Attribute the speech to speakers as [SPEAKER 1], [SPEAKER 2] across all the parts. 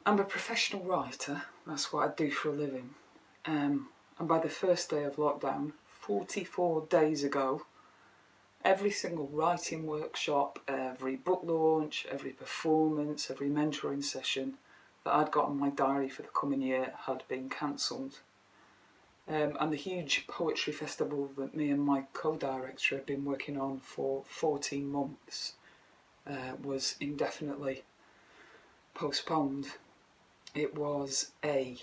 [SPEAKER 1] I'm a professional writer, that's what I do for a living. And by the first day of lockdown, 44 days ago, every single writing workshop, every book launch, every performance, every mentoring session that I'd got in my diary for the coming year had been cancelled. And the huge poetry festival that me and my co-director had been working on for 14 months was indefinitely postponed. It was a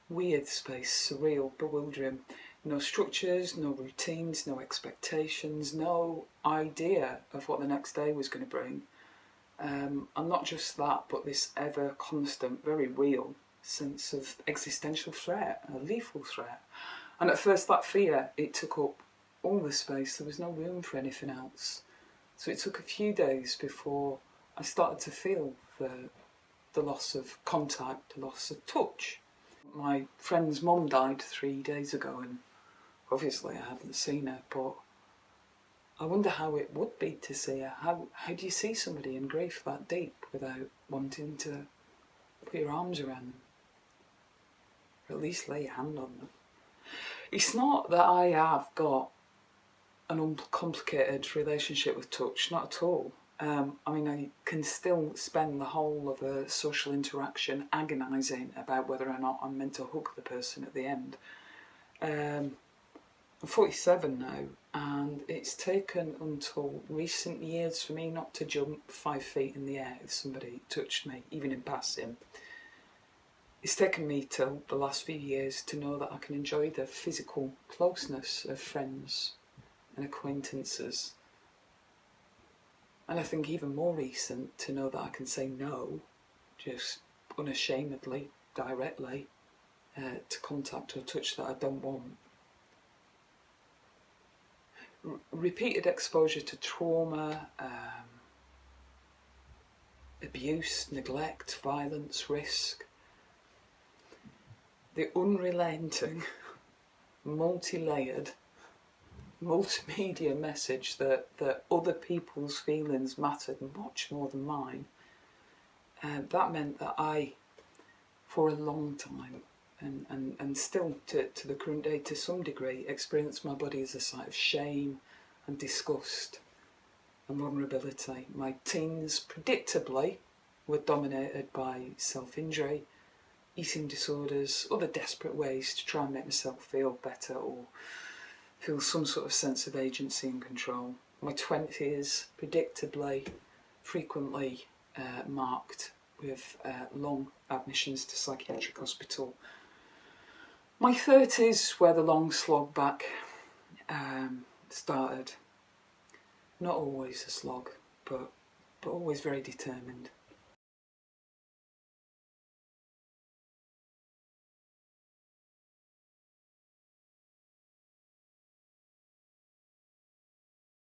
[SPEAKER 1] weird space, surreal, bewildering. No structures, no routines, no expectations, no idea of what the next day was going to bring. And not just that, but this ever constant, very real sense of existential threat, a lethal threat. And at first that fear, it took up all the space. There was no room for anything else. So it took a few days before I started to feel the loss of contact, the loss of touch. My friend's mum died 3 days ago, and obviously I hadn't seen her, but I wonder how it would be to see her. How do you see somebody in grief that deep without wanting to put your arms around them? Or at least lay your hand on them. It's not that I have got an uncomplicated relationship with touch, not at all. I mean, I can still spend the whole of a social interaction agonising about whether or not I'm meant to hug the person at the end. I'm 47 now, and it's taken until recent years for me not to jump 5 feet in the air if somebody touched me, even in passing. It's taken me till the last few years to know that I can enjoy the physical closeness of friends and acquaintances. And I think even more recent to know that I can say no, just unashamedly, directly, to contact or touch that I don't want. Repeated exposure to trauma, abuse, neglect, violence, risk. The unrelenting, multi-layered, multimedia message that other people's feelings mattered much more than mine. That meant that I, for a long time, and still to the current day to some degree, experienced my body as a site of shame and disgust and vulnerability. My teens, predictably, were dominated by self-injury, eating disorders, other desperate ways to try and make myself feel better or feel some sort of sense of agency and control. My 20s, predictably, frequently marked with long admissions to psychiatric hospital. My 30s, where the long slog back started. Not always a slog, but always very determined.